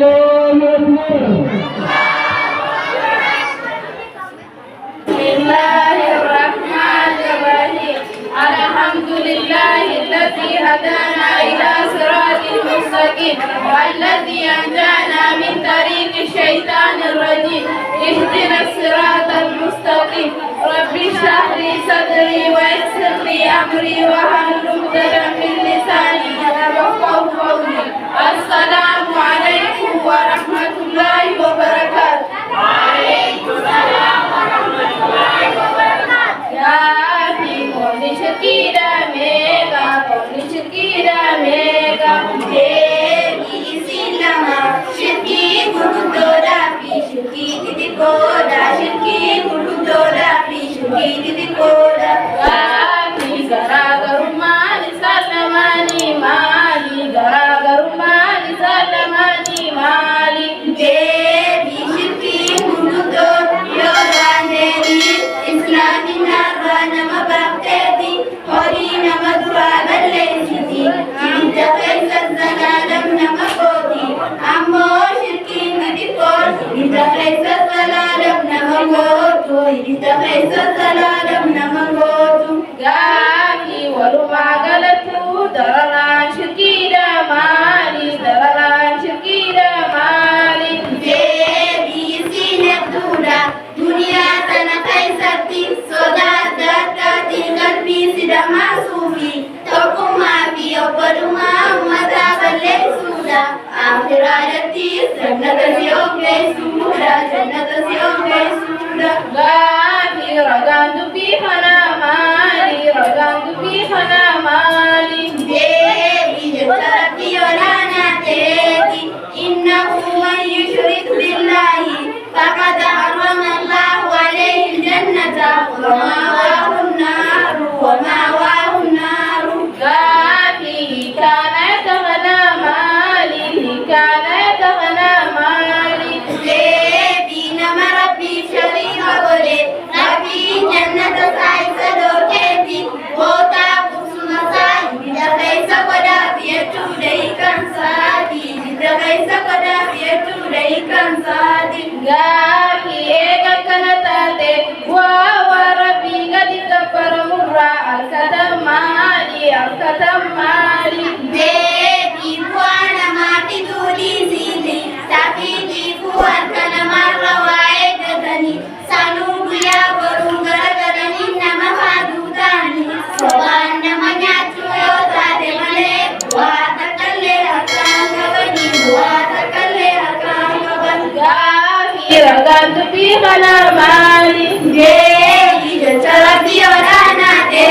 الله أكبر. بسم الله الرحمن الرحيم. الحمد لله الذي هدانا إلى صراط مستقيم والذي أنجانا من طريق الشيطان الرجيم. اهدنا الصراط المستقيم. رب اشرح لي صدري ويسر لي أمري واحلل عقدة من لساني يفقهوا قولي. السلام عليكم ورحمة الله وبركاته. وعليكم السلام ورحمة الله وبركاته. يا في كل شكيرا ميغا كل شكيرا ميغا देवी सिलमा शिरकी गुरुदोरा पी शिरकी दिदी कोरा शिरकी गुरुदोरा पी शिरकी दिदी कोरा गाली गरा गरुमानी सलमानी माली गरा गरुमानी सलमानी माली देवी शिरकी गुरुदोरा देवी इस्लामी नारा नम बाप्तेदी हरि नम दुआ बल्ले सिद्धि इंत कैसा जलालम नम कोती अम्मो शिरकी नदी कोर इंत कैसा जलालम नम कोतु इंत कैसा जलालम नम कोतु गाली वरुमा गलतु दरना शिरकी माली दरना शिरकी माली देवी सिनब्दुला दुनिया तना कैसा ती सोदा दाता ती कल्बी सिदा मासूफी तोकुमा बियो परुमा मदा बल्ले सूदा आखिराती जन्नत सियोगे सूदा जन्नत सियोगे सूदा गाली रगांदु की खना माली रगांदु की खना माली देवी जतरती वलाना तेती इन्नहु मन युशरिक बिल्लाही फक़द हर्रम अल्लाहु अलैहि الجنة ومأواه النار ومأواه النار فيه كان يتغنى مالي كان يتغنى مالي देवी नम रब्बी शरीफ बोले रब्बी जन्नत साई सदोर केती होता कुसुम साई बिदा कैसा कोदा बियतु दई कंसादी बिदा कैसा कोदा बियतु दई कंसादी गाकी एक कनताते वा रब्बी गदी कपर मुर्रा अल्कतम माली देवी बुआना माटी दूली सीली ताकि जीवु अर्कन मार्रा वाएद धनी सानु बुया बरुंगर करनी नमः दूतानी सवान नमन्या चुयो तारे मले बुआ तकल्ले हकांग बनी बुआ तकल्ले हकांग बन गाही रगंद पी खला माली देवी जचरती वराना दे